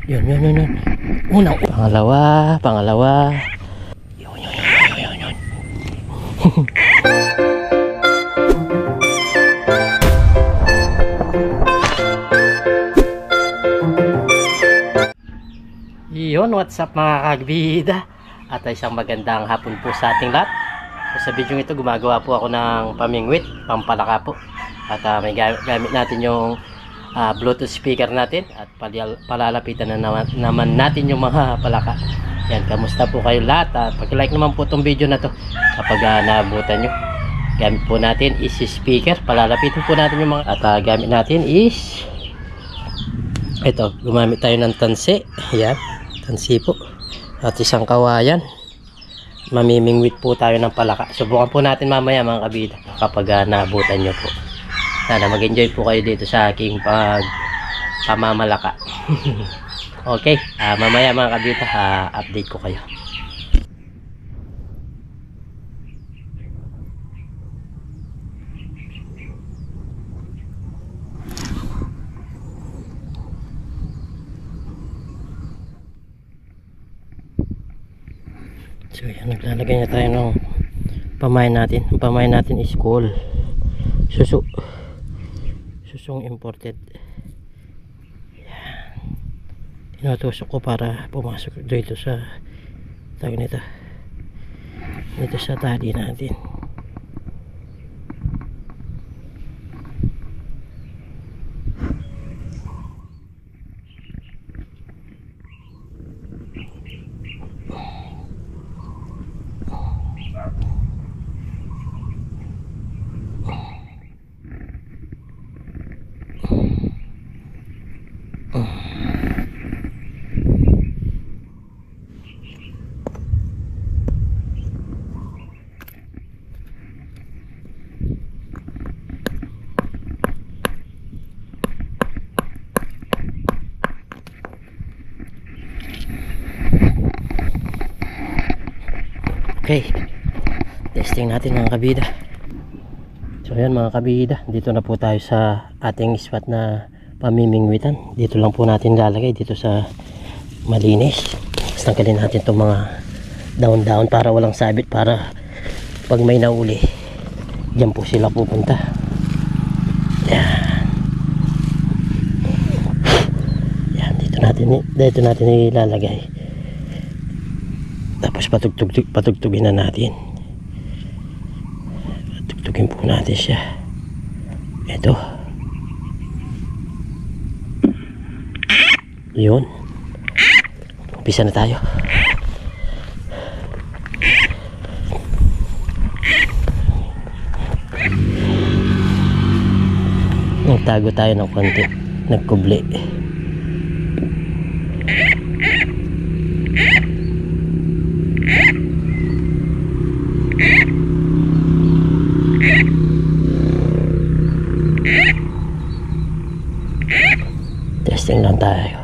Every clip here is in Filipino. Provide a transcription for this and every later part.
Yun, yun, yun, yun. Unang, pangalawa. Yun, yun, yun, yun, yun. Yun, what's up mga kagbida? At isang magandang hapon po sa ating lahat. So, sa video ito, gumagawa po ako ng pamingwit, pampalaka po. At may gamit natin yung Bluetooth speaker natin. At palalapitan na naman natin yung mga palaka. Yan, kamusta po kayo lahat? At pag-like naman po itong video na to kapag naabutan nyo. Gamit po natin is speaker. Palalapitan po natin yung mga... At gamit natin is... Ito, gumamit tayo ng tansi. Yan, tansi po. At isang kawayan. Mamimingwit po tayo ng palaka. Subukan po natin mamaya mga kabida kapag naabutan nyo po. Sana mag-enjoy po kayo dito sa aking pamamalaka. Okay, mamaya mga kabida update ko kayo. So yan, naglalagay na tayo ng pamain natin. Ang pamain natin is cool. Susong imported. Yan. Tinutusok ko para pumasok dito sa tawag nito. Dito sa tali natin. Okay, testing natin mga kabida. So ayan mga kabida, dito na po tayo sa ating spot na pamimingwitan. Dito lang po natin lalagay, dito sa malinis. Tapos tanggalin natin itong mga down para walang sabit, para pag may nauli dyan po sila pupunta. Yan. Yan, dito natin ilalagay. Tapos patugtugin na natin. Patugtugin po natin siya. Ito. Yun. Umpisa na tayo. Nagtago tayo ng konti. Nagkubli. Testing lang tayo.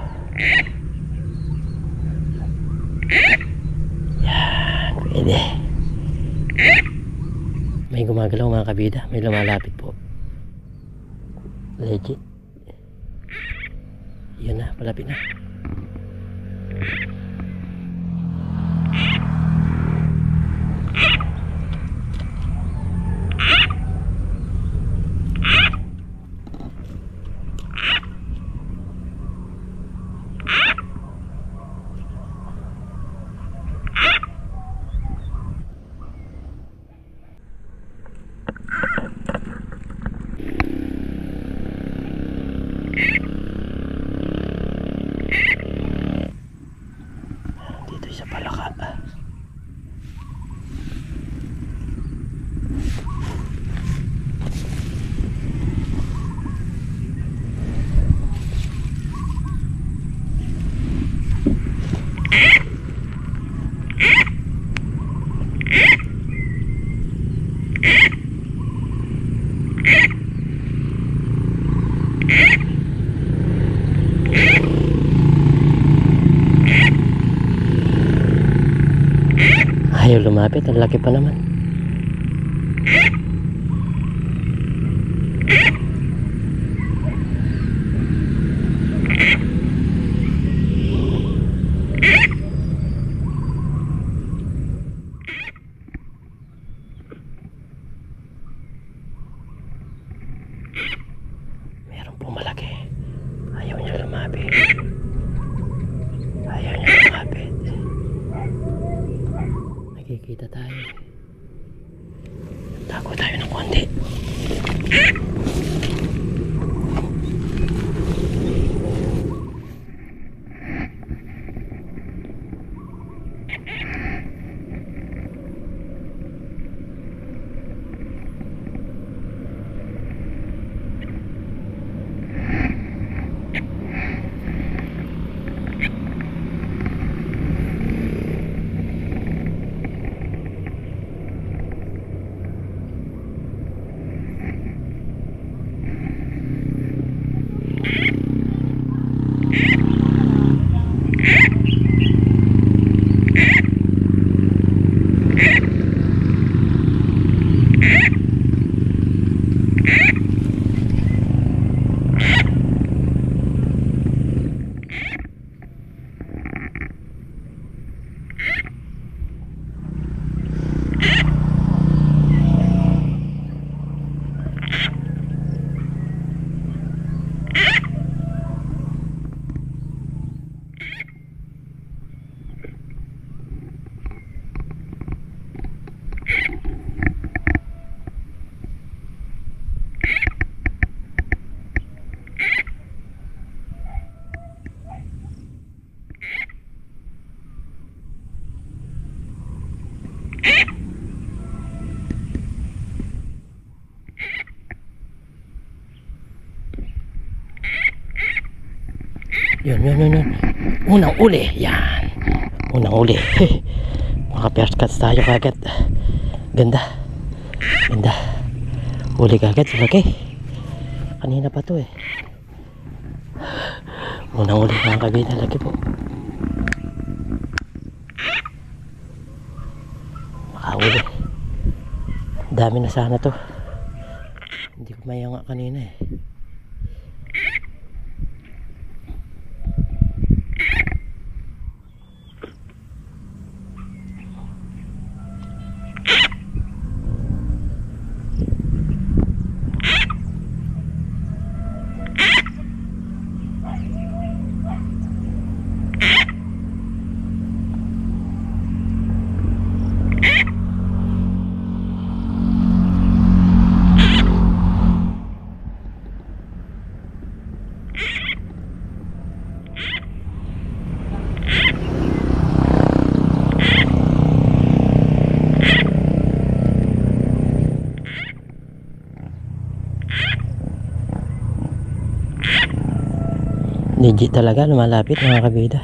Yan, pwede. May gumagalaw mga kabida, may lumalapit po. Legit. Yun na, palapit na. Sa palaka. Ayaw lumapit, ang laki pa naman. Ayaw niya lumapit. Ayaw niya lumapit. Nakikita tayo. Tago tayo ng konti. Yun. Unang uli. Yan. Unang uli. Maka-first cuts tayo kagad. Ganda. Uli kagad. Laki. Kanina pa to eh. Unang uli mga kabida. Laki po. Maka-uli. Dami na sana to. Hindi ko mayanga kanina eh. Legit talaga lumalapit mga kabida.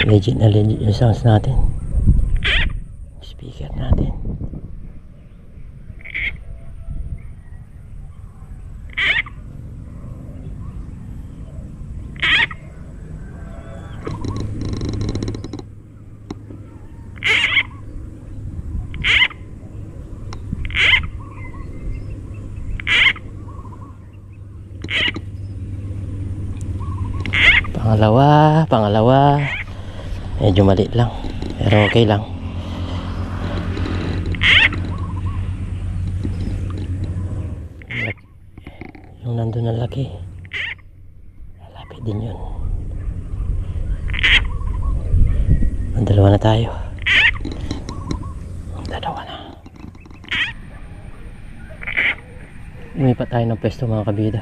Legit na legit yung sounds natin. Speaker natin. Pangalawa medyo maliit lang pero okay lang. Yung nandun na laki lapit din yun. Ang dalawa na tayo. Lumipat tayo ng pwesto mga kabida.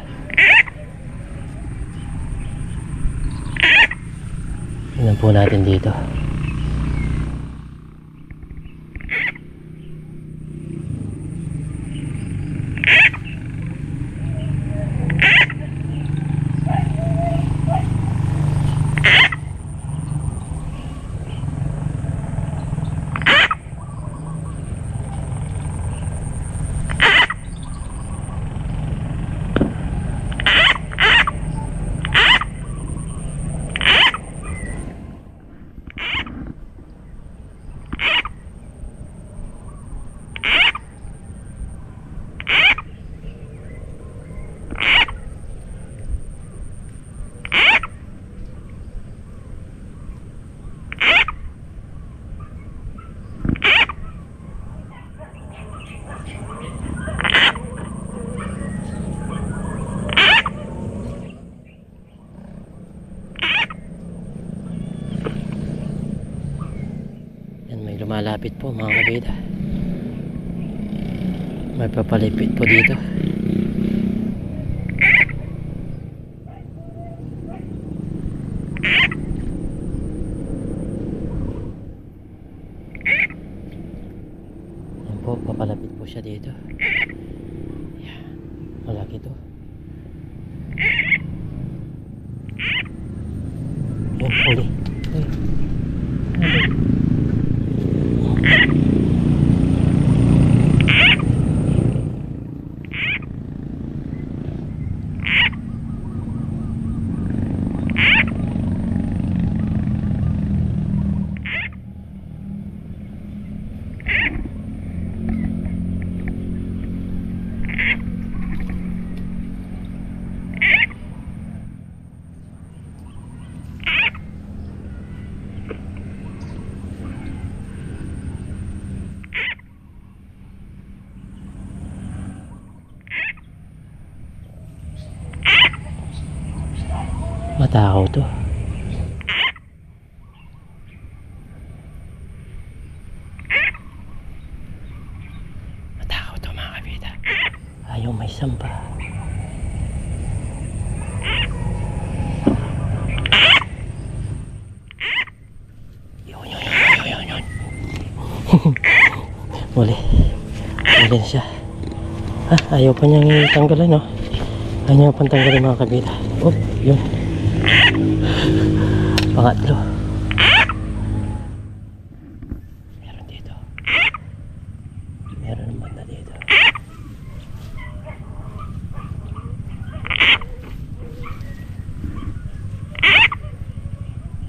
Tignan po natin dito. lumalapit po mga kabida. May papalipit po dito. Yan po, papalapit po siya dito. Yan, malaki to. Yan, huli. Matakaw to. Matakaw to mga kabida. Ayaw may sampa. Yun. Muli na siya. Ayaw pa niyang tanggalan, no? Ayaw pang tanggalin mga kabida. Oh, yun. Pangatlo. Meron dito. Meron naman na dito.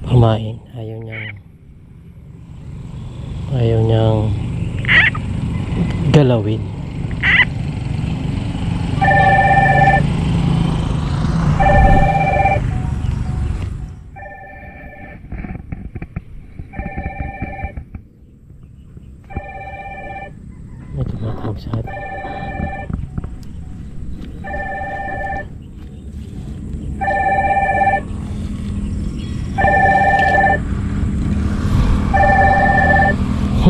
Kumain. Ayaw niyang galawin. May tumatawag sa atin.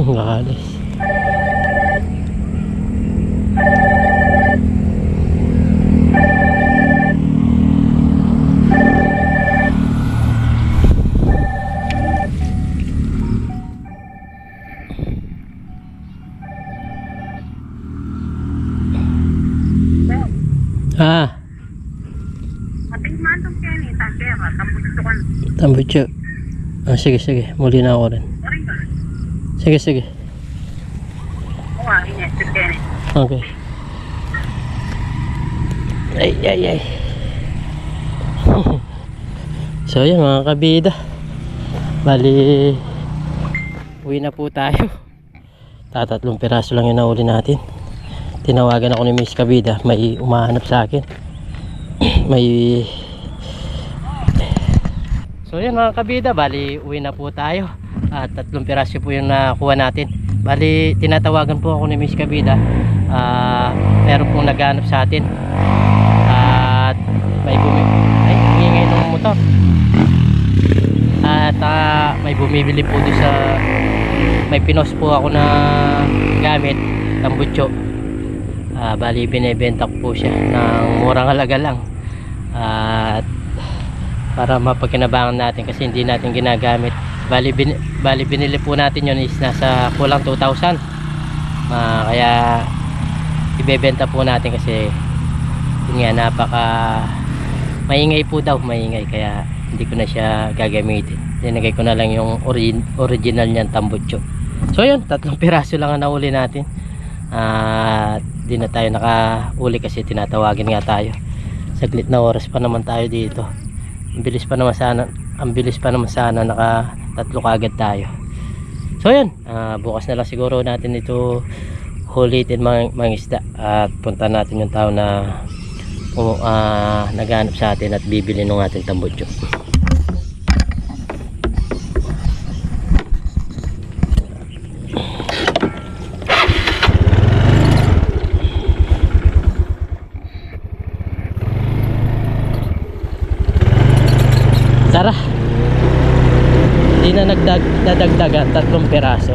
Nakaalis. Tambutso. Sige. Muli na ako rin. Sige. Okay. Ay. So yan mga kabida. Bali, uwi na po tayo. Tatlong piraso lang yung nahuli natin. Tinawagan ako ni Miss Kabida. May umahanap sa akin. So yan mga kabida, bali uwi na po tayo. At 3 piraso po yung nakuha natin. Bali tinatawagan po ako ni Miss Kabida. Meron pong naghahanap sa atin. At may ingay ng motor. At may bumibili po doon sa, may pinos po ako na gamit, tambutso. Bali binebenta ko po siya ng murang halaga lang. At para mapagkinabangan natin kasi hindi natin ginagamit. Bali binili po natin yun is nasa kulang 2,000. Kaya ibebenta po natin kasi yun nga, napaka maingay po daw, kaya hindi ko na siya gagamitin. Dinagay ko na lang yung original niyan tambutso. So yun, 3 piraso lang ang nauli natin. Di na tayo nakauli kasi tinatawagin nga tayo. Saglit na oras pa naman tayo dito. Ang bilis pa naman sana naka 3 kaagad tayo. So yan, bukas na lang siguro natin ito hulitin mga isda at punta natin yung tao na naghanap sa atin at bibili ng ating tambutso. Tara, hindi na nagdadagdagan, 3 piraso.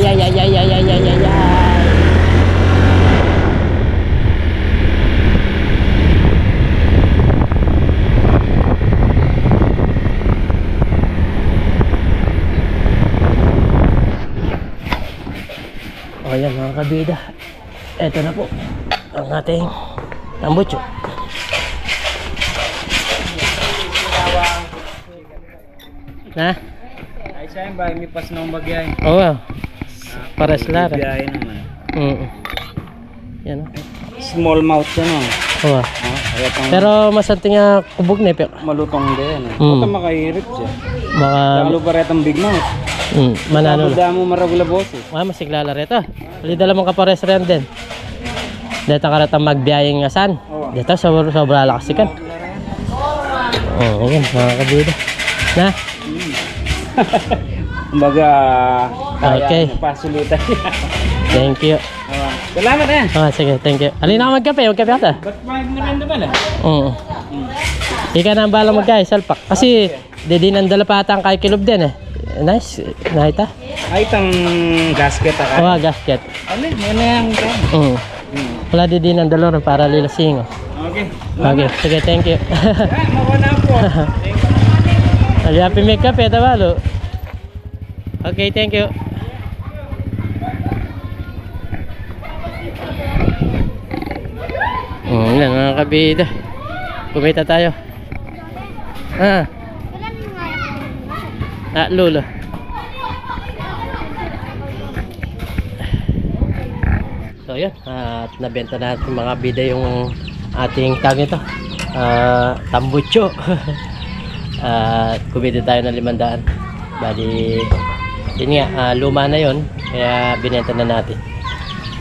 ay, ay, ay, ay, ay, ay, ay, ay. O yan mga kabida, eto na po ang ating tambutso. Na? Ay siya yung bahay, may pas na bagay. Oo, para sila rin. Biyahe naman. Yan o. Small mouth yan o. Oo. Pero masanting nga kubog na pero malutong din. Ito makahirip siya. baka Lalo pa rin big mouth. manano Tapos mo maragula boses. masiglala rito. Dali dala mong kapares rin din. Dito ka rin magbiyayang asan. Dito sobra lakas ikan. Oo, yan mga kabida. Na? Kumbaga, Okay. pasulutan niya. Thank you. Salamat eh. Sige, thank you. Alin ako magkape? Magkape ata? Ba't magmerienda pala? Oo. Ika na ang balang magkaya, salpak. Kasi, di nang dala pa ata ang kay kilob din eh. Nice. Nakita? Ay, itang gasket ako. Oo, gasket. Ano, yan na yung Wala di nang dala rin para lilasing. Okay. Okay, sige, thank you. Mawana po. Happy make up eh, tabalo. Okay, thank you. Yan mga kabida. Kumita tayo. Lulo. So yun, at nabenta natin mga bida yung ating tag nito. Tambutso. At kumita tayo ng 500. Bali, yun nga, luma na yun. Kaya binenta na natin.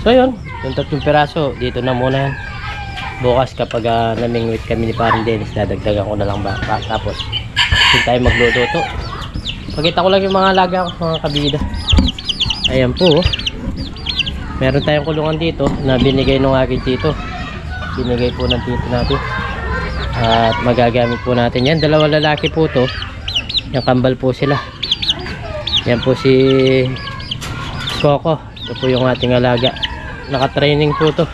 So yun, yung 3 piraso, dito na muna yan. Bukas kapag namingwit kami ni Parang Dennis, dadagdagan ko na lang ba. Tapos hindi tayo magluluto. Pakita ko lang yung mga alaga ko, mga kabida. Ayan po, meron tayong kulungan dito na binigay ng aking tito. Binigay po ng tito natin. At magagamit po natin yan. 2 lalaki po to. Yung kambal po sila. Yan po si Coco. Ito po yung ating alaga. Naka-training po to.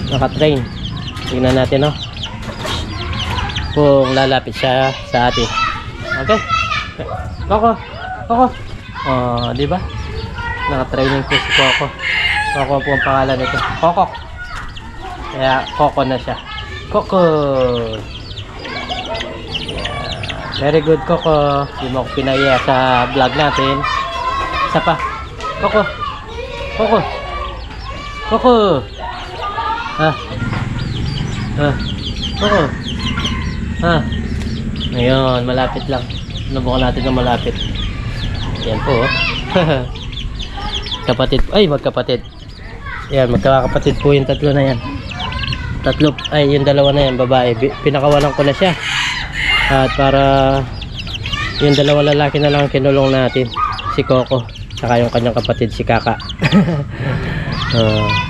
Naka-train. Tingnan natin, no? Kung lalapit siya sa atin. Okay? Coco! Coco! Oh, di ba? Naka-training po si Coco. Coco po ang pangalan nito. Coco! Kaya Coco na siya. Coco! Yeah. Very good, Coco. Hindi mo ako pinaya sa vlog natin. Isa pa. Coco! Coco! Coco! Coco! Ngayon, malapit lang. Nabukan natin na malapit. Yan po. Kapatid. Ay, magkapatid. Yan, magkakapatid po yung 3 na yan. Yung 2 na yan, babae. Pinakawalan ko na siya. At para yung 2 lalaki na lang kinulong natin. Si Coco. Saka yung kanyang kapatid, si Kaka.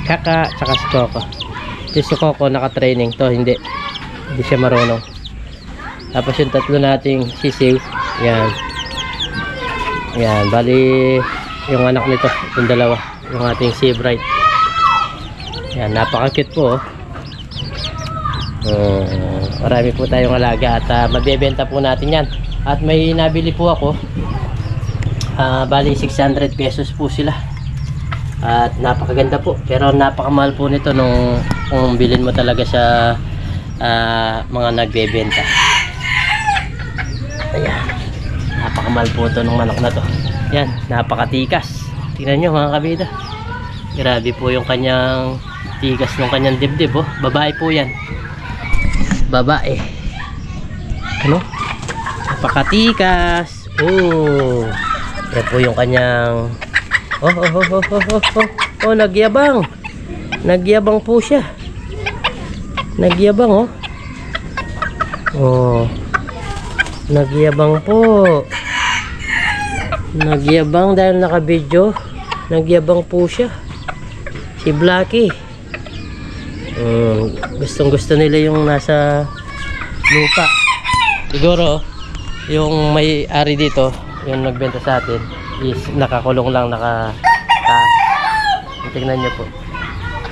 Kaka, saka si Coco. Si Coco naka-training to, hindi siya marunong. Tapos yung 3 nating sisiw, yan, bali yung anak nito, yung 2, yung ating sea bright. Yan, napaka-cute po. Marami po tayong alaga at mabebenta po natin yan. At may nabili po ako, bali 600 pesos po sila. At napakaganda po, pero napakamahal po nito kung bilhin mo talaga sa mga nagbebenta. Ayan, napakamahal po ito ng manok na to. Yan, napakatikas. Tingnan nyo mga kabida, grabe po yung kanyang tikas ng kanyang dibdib. Babae po yan, babae. Ano? Napakatikas. Yan po yung kanyang nagyabang. Nagyabang po siya. Nagyabang nagyabang po. Nagyabang dahil naka-video. Nagyabang po siya. Si Blacky. Gustong gusto nila yung nasa lupa. Siguro yung may-ari dito, yung nagbenta sa atin, is nakakulong lang, nakataas. Tingnan nyo po.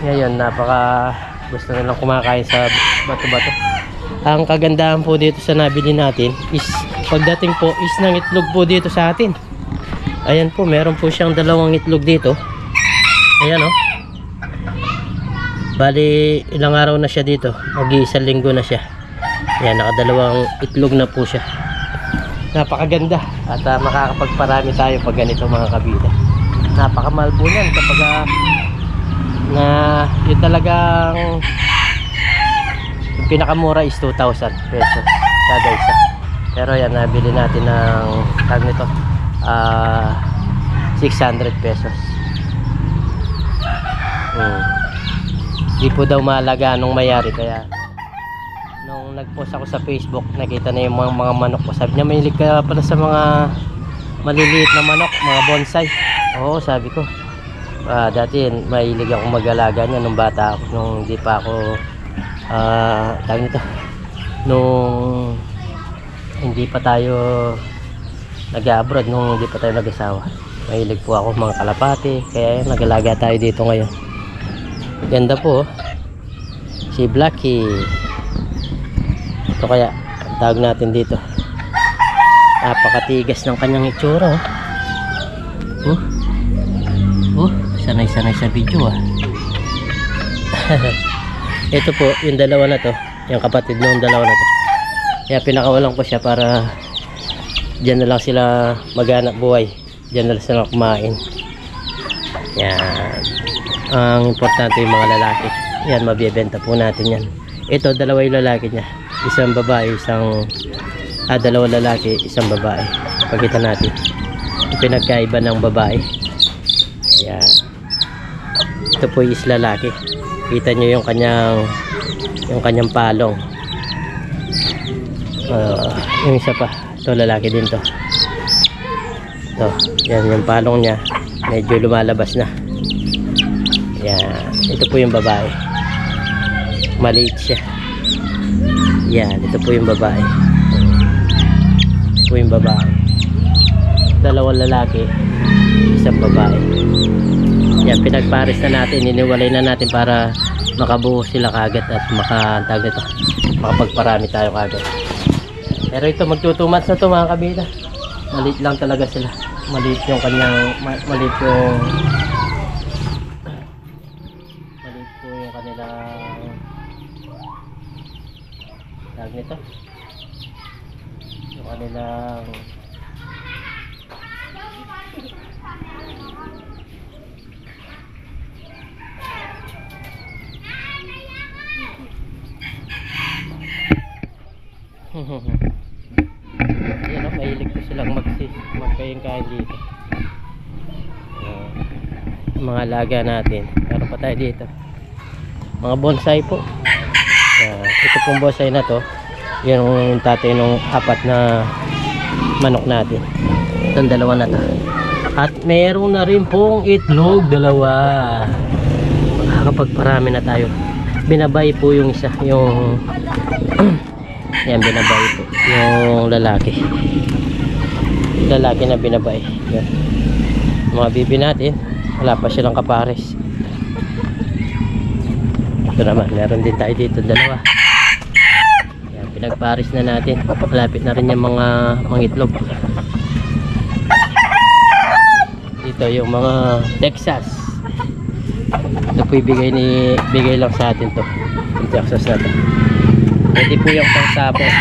Ngayon, napaka gusto nilang kumakain sa bato-bato. Ang kagandahan po dito sa nabili natin is pagdating po is ng itlog po dito sa atin. Ayan po, meron po siyang 2 itlog dito. Ayan o. Bali, ilang araw na siya dito. Mag-iisang linggo na siya. Ayan, naka 2 itlog na po siya. Napakaganda. At makakapagparami tayo pag ganito mga kabida. Napakamahal po yan kapag na yun talagang yung pinakamura is 2,000 pesos kada isa. Pero yan, nabili natin ng tag nito 600 pesos. Di po daw mahalaga nung mayari, kaya nung nag-post ako sa Facebook, nakita na yung mga manok ko. Sabi niya, mahilig ka pala sa mga maliliit na manok, mga bonsai. Oo, sabi ko. Dati mahilig ako mag-alaga niya nung bata ako, nung hindi pa ako tawag nito, nung hindi pa tayo nag-abroad, nung hindi pa tayo nag-asawa. Mahilig po ako mga kalapati, kaya nag-alaga tayo dito ngayon. Ganda po si Blackie. Ito kaya ang tawag natin dito. Napakatigas ng kanyang itsura. Sanay-sanay sa video Ito po yung dalawa na to, yung kapatid ng dalawa na to. Kaya pinakawalan ko siya para dyan na lang sila maghanap buhay, dyan na lang sila kumain. Yan, ang importante yung mga lalaki. Yan, mabibenta po natin yan. Ito, 2 yung lalaki niya, isang babae, isang 2 lalaki, isang babae. Pakita natin yung pinagkaiba ng babae. Yan, ito po is lalaki. Kita nyo yung kanyang palong. Yung isa pa, ito lalaki din to. Ito, yan yung palong niya, medyo lumalabas na. Yan, ito po yung babae, maliit siya. Yan, ito po yung babae. Ito po yung babae. 2 lalaki, isang babae. Yan, pinagpares na natin, iniwalay na natin para makabuo sila kagad at makapagparami tayo kagad. Pero ito, magto 2 months na to mga kabila. Maliit lang talaga sila. Maliit yung kanilang, maliit po yung kanilang tawag nito, yung kanilang yan, mahilig po silang magkain-kain dito. Mga alaga natin. Meron pa tayo dito, mga bonsai po. Ito pong bonsai na to, yung tatay nung 4 na manok natin. Itong 2 na to. At meron na rin pong itlog 2. Makakapagparami na tayo. Binabay po yung isa, yung yan, binabay po yung lalaki na binabay. Yan, mga bibi natin, wala pa silang kapares. Ito naman, meron din tayo dito 2. Yan, pinagpares na natin, malapit na rin yung mga itlog. Dito yung mga Texas. Ito po bigay lang sa atin to, yung Texas na to. Pwede po yung pang sabong.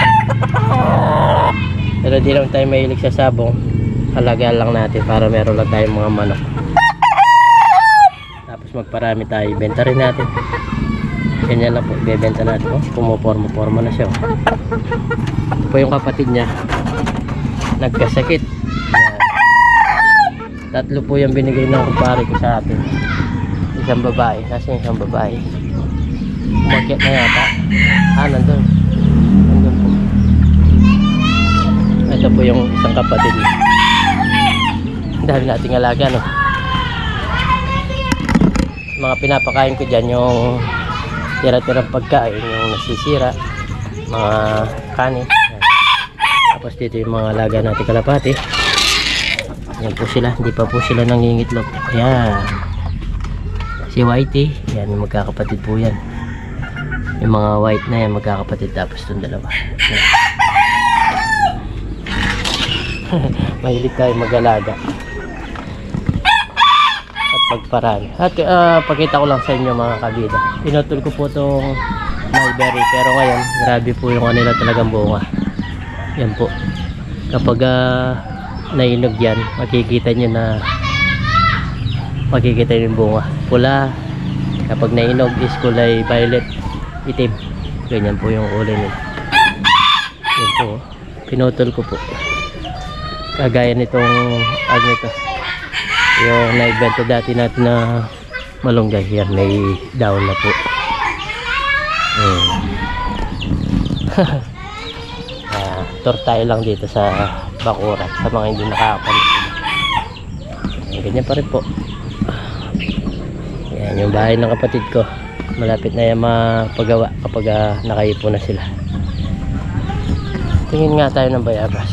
Pero di lang tayo mahilig sa sabong. Halaga lang natin para meron lang tayong mga manok. Tapos magparami tayo, ibenta rin natin. Ganyan lang po, ibebenta natin. Pumuporma na siya. Ito po yung kapatid niya, nagkasakit. Yan. 3 po yung binigay ng kumpare ko sa atin. Isang babae, nasa isang babae. Umakyat na yata. Nandun po. Ito po yung isang kapatid niya. Dahil nating alaga, no? Mga pinapakain ko dyan, yung tira-tirang pagkain, yung nasisira, mga kanin. Tapos dito yung mga alaga natin kalapati. Yan po sila, hindi pa po sila nangingitlog. Ayan. Si Whitey, yan yung magkakapatid po yan. Yung mga white na yan, magkakapatid, tapos itong dalawa. Mahilig tayo mag-alaga at pagparami. At pakita ko lang sa inyo mga kabida, pinutol ko po itong mulberry, pero ngayon grabe po yung kanila talagang bunga. Yan po, kapag nainog yan, makikita nyo yung bunga pula. Kapag nainog is kulay violet, itim. Ganyan po yung kulay nila. Yan po, pinutol ko po. Kagaya nitong nito, yung naibenta dati natin na malunggay, yan may down na po. Tour tayo lang dito sa bakuran sa mga hindi nakakapalit. Ganyan pa rin po. Yan yung bahay ng kapatid ko, malapit na yan mapagawa kapag nakaipo na sila. Tingin nga tayo ng bayabas.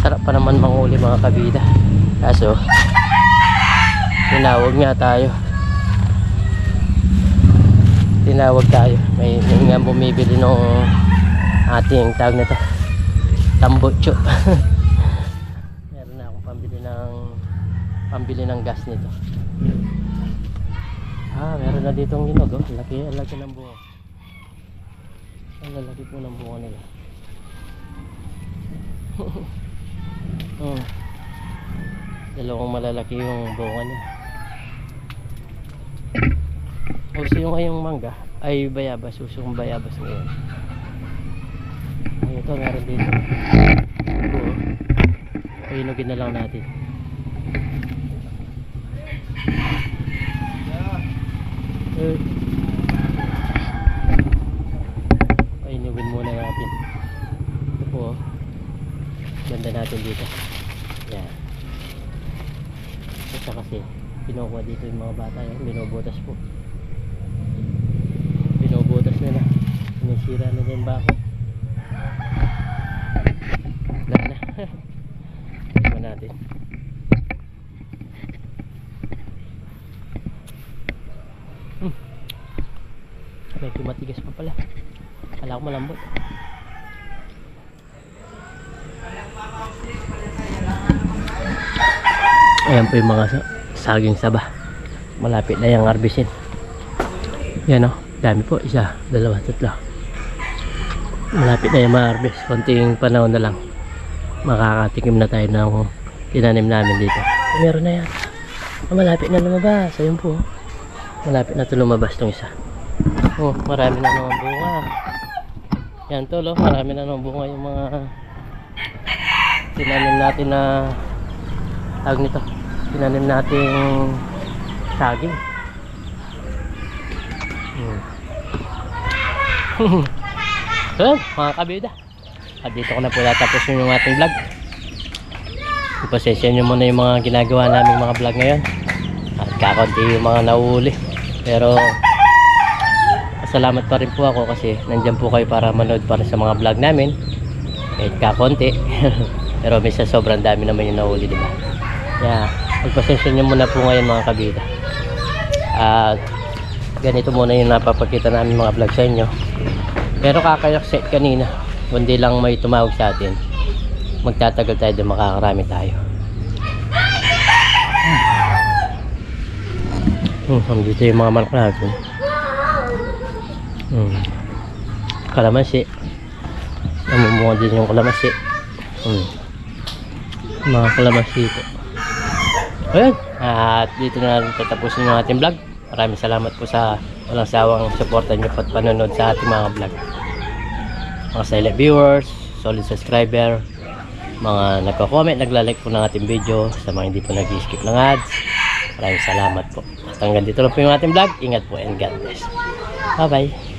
Sarap pa naman manghuli mga kabida, kaso tinawag tayo. May nga bumibili ng ating tawag na to, tambutso. Meron na akong pambili ng gas nito. Meron na ditong hinog, oh. Laki ng bunga. Ang lalaki po ng bunga nila. Dalawang malalaki yung bunga niya. Uso yung ngayong mangga ay bayabas, uso yung bayabas ngayon. Ito meron dito. Pahinugin na lang natin. Pahinugin muna natin. Ito po, ganda natin dito. Yan. Ito kasi pinukuha dito yung mga bata, yung binubutas po. Binubutas nila. Sinisira na yung bako. Wala na. Tignan natin. Medyo matigas pa pala. Kala ko malambot. Ayan po yung mga saging saba. Malapit na yung harvestin. Yan o, dami po. Isa, dalawa, tatlo. Malapit na yung ma-harvest. Konting panahon na lang, makakatikim na tayo ng tinanim namin dito. Meron na yan. Malapit na lumabas. Ayun po, malapit na ito lumabas itong isa. Marami na naman bunga. Yan to, marami na naman bunga yung mga tinanim natin na tawag nito, tinanim nating saging. So, mga kabida, dito ko na po natapos yung ating vlog. Ipasensya nyo muna yung mga ginagawa namin mga vlog ngayon, at kakunti yung mga nauuli, pero salamat pa rin po ako kasi nandyan po kayo para manood para sa mga vlog namin. Kahit kakunti pero may sa sobrang dami naman yung nahuli, diba? Magpasensya nyo muna po ngayon mga kabida. At ganito muna yung napapakita namin mga vlog sa inyo. Pero kakayak set kanina, kundi lang may tumawag sa atin, magtatagal tayo doon, makakarami tayo. Dito yung mga manok natin. Kalamansi, namumunga din yung kalamansi. Mga kalamansi po. Ayan, at dito na natin tatapusin yung ating vlog. Maraming salamat po sa walang sawang suporta nyo at panonood sa ating mga vlog. Mga silent viewers, solid subscriber, mga nagko-comment, nagla-like po ng ating video, sa mga hindi po nag-skip ng ads, maraming salamat po. At hanggang dito lang po yung ating vlog. Ingat po and God bless. Bye bye.